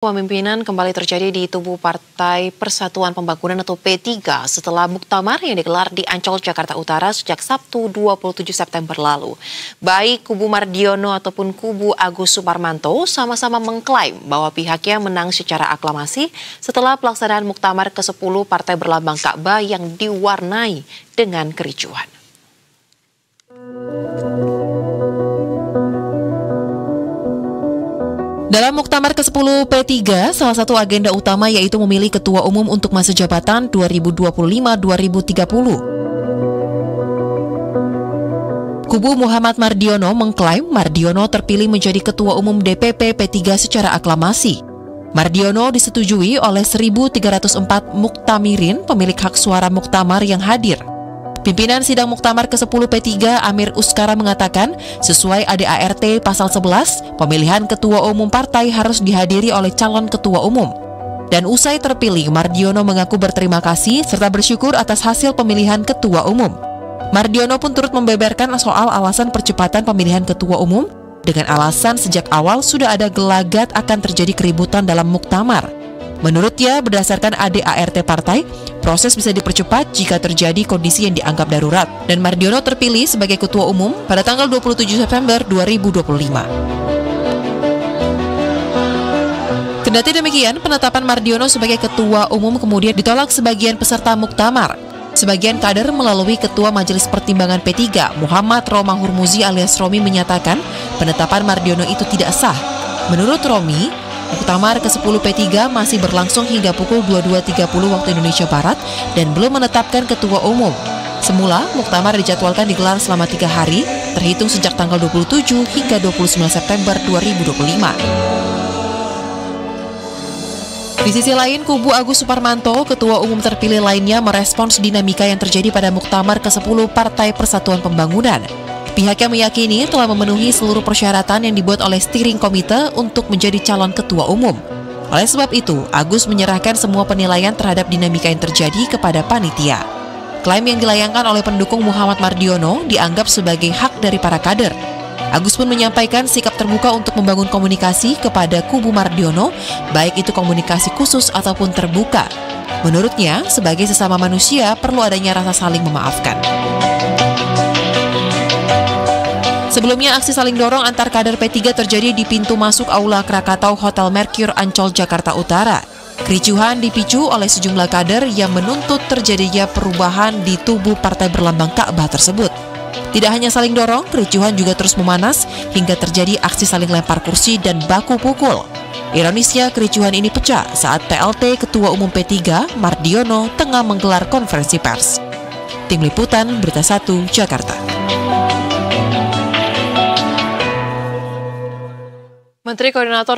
Pemimpinan kembali terjadi di tubuh Partai Persatuan Pembangunan atau P3 setelah muktamar yang digelar di Ancol, Jakarta Utara sejak Sabtu 27 September lalu. Baik kubu Mardiono ataupun kubu Agus Suparmanto sama-sama mengklaim bahwa pihaknya menang secara aklamasi setelah pelaksanaan muktamar ke-10 Partai Berlambang Ka'bah yang diwarnai dengan kericuhan. Dalam muktamar ke-10 P3, salah satu agenda utama yaitu memilih ketua umum untuk masa jabatan 2025-2030. Kubu Muhammad Mardiono mengklaim Mardiono terpilih menjadi ketua umum DPP P3 secara aklamasi. Mardiono disetujui oleh 1.304 muktamirin pemilik hak suara muktamar yang hadir. Pimpinan sidang muktamar ke-10 P3 Amir Uskara mengatakan, sesuai ADART pasal 11, pemilihan ketua umum partai harus dihadiri oleh calon ketua umum. Dan usai terpilih, Mardiono mengaku berterima kasih serta bersyukur atas hasil pemilihan ketua umum. Mardiono pun turut membeberkan soal alasan percepatan pemilihan ketua umum dengan alasan sejak awal sudah ada gelagat akan terjadi keributan dalam muktamar. Menurutnya, berdasarkan ADART partai, proses bisa dipercepat jika terjadi kondisi yang dianggap darurat. Dan Mardiono terpilih sebagai ketua umum pada tanggal 27 September 2025. Kendati demikian, penetapan Mardiono sebagai ketua umum kemudian ditolak sebagian peserta muktamar. Sebagian kader melalui Ketua Majelis Pertimbangan P3, Muhammad Romahur Muzi alias Romi menyatakan penetapan Mardiono itu tidak sah. Menurut Romi, muktamar ke-10 P3 masih berlangsung hingga pukul 22.30 waktu Indonesia Barat dan belum menetapkan ketua umum. Semula, muktamar dijadwalkan digelar selama 3 hari, terhitung sejak tanggal 27 hingga 29 September 2025. Di sisi lain, kubu Agus Suparmanto, ketua umum terpilih lainnya, merespons dinamika yang terjadi pada muktamar ke-10 Partai Persatuan Pembangunan. Pihaknya meyakini telah memenuhi seluruh persyaratan yang dibuat oleh steering komite untuk menjadi calon ketua umum. Oleh sebab itu, Agus menyerahkan semua penilaian terhadap dinamika yang terjadi kepada panitia. Klaim yang dilayangkan oleh pendukung Muhammad Mardiono dianggap sebagai hak dari para kader. Agus pun menyampaikan sikap terbuka untuk membangun komunikasi kepada kubu Mardiono, baik itu komunikasi khusus ataupun terbuka. Menurutnya, sebagai sesama manusia perlu adanya rasa saling memaafkan. Sebelumnya, aksi saling dorong antar kader P3 terjadi di pintu masuk Aula Krakatau Hotel Mercure Ancol, Jakarta Utara. Kericuhan dipicu oleh sejumlah kader yang menuntut terjadinya perubahan di tubuh Partai Berlambang Ka'bah tersebut. Tidak hanya saling dorong, kericuhan juga terus memanas hingga terjadi aksi saling lempar kursi dan baku pukul. Ironisnya, kericuhan ini pecah saat PLT Ketua Umum P3, Mardiono, tengah menggelar konferensi pers. Tim Liputan, Berita 1, Jakarta. Menteri Koordinator